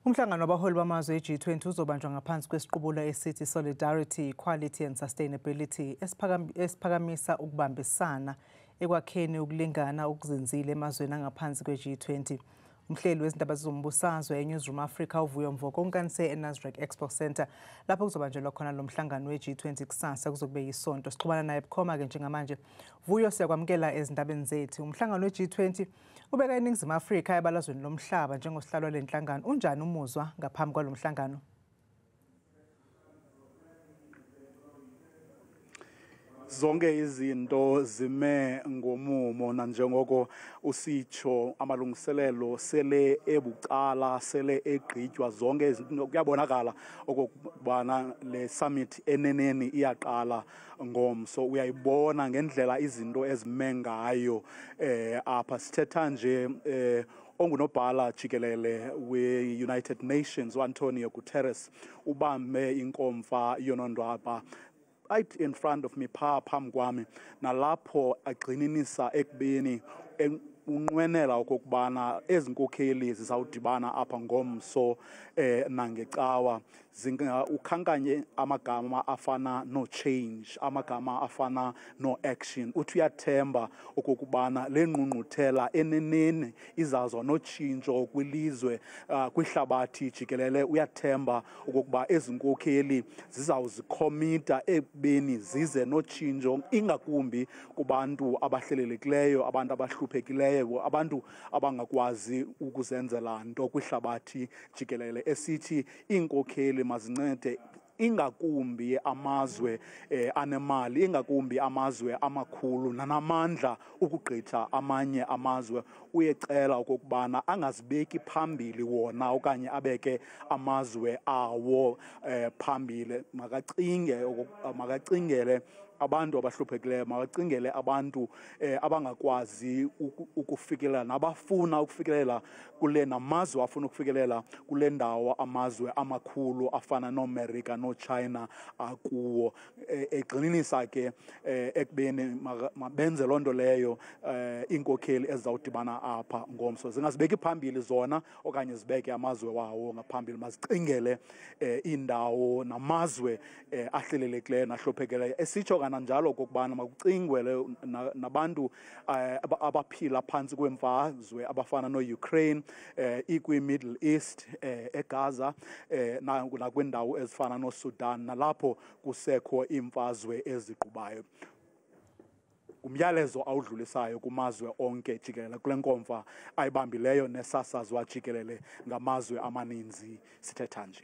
Umhlangano wabaholi bamazwe e-G20 uzobanjwa ngaphansi kwesiqubulo esithi Solidarity, Equality and Sustainability esiphakamisa ukubambisana ekwakheni ukulingana okuzinzile emazweni angaphansi kwe-G20. Umhleli wezindaba zombusazwe eNewsroom Africa uVuyo Mvoko unkanise eNasrec Expo Center lapho kuzobanjelwa khona lo mhlangano we-G20 kusasa kuzokube yisonto. Sixhumana naye bukhoma-ke njengamanje. Vuyo, siyakwamukela ezindabeni zethu. Umhlangano we-G20 ubeka iNingizimu Afrika ebalazweni lomhlaba njengosihlalo wale nhlangano. Unjani umuzwa ngaphambi kwalo mhlangano? Zonke izinto zime ngomumo nanjengoko usitsho amalungiselelo sele ebucala sele egqitywa zonke izinto kuyabonakala okubana le summit eneneni iyaqala ngomso. Uyayibona ngendlela izinto ezime ngayo apha sithetha nje ongunobhala jikelele we-United Nations uAntonio Guterres ubambe inkomfa yonondwaba right in front of me phambi kwami nalapho agxininisa ekubeni unqwenela okokubana ezinkokheli zizawudibana apha ngomso nangecawa ukhankanye amagama afana no change, amagama afana no action. Uthi uyathemba okokubana le ngqungquthela eneneni izazwa notshintsho kwilizwe kwihlabathi jikelele. Uyathemba okokuba ezinkokheli zizawuzikhomita ekubeni zize notshintsho ingakumbi kubantu abahlelelekileyo, abantu abahluphekileyo, abantu abangakwazi ukuzenzela nto kwihlabathi jikelele. Esithi iinkokheli mazincede ingakumbi amazwe anemali, ingakumbi amazwe amakhulu nanamandla ukugqitha amanye amazwe. Uyecela okokubana angazibeki phambili wona okanye abeke amazwe awo phambili. Makacingele abantu abahluphekileyo, makacingele abantu abangakwazi ukufikelela nabafuna ukufikelela kule namazwe afuna ukufikelela kule ndawo amazwe amakhulu afana noAmerica noChina akuwo. Egxininisa ke ekubeni mabenze loo nto leyo iinkokheli ezizawudibana apha ngomso zingazibeki phambili zona okanye zibeke amazwe wawo ngaphambili. Mazicingele iindawo namazwe ahlelelekileyo nahluphekileyo. Esitsho kananjalo okokubana makucingwele nabantu abaphila phantsi kwemfazwe abafana no-Ukraine, ikwi-Middle East, eGaza nakwindawo ezifana noSudan nalapho kusekho iimfazwe eziqubayo. Umyalezo awudlulisayo kumazwe onke jikelele kule nkomfa ayibambileyo nesasazwa jikelele ngamazwe amaninzi sithetha nje.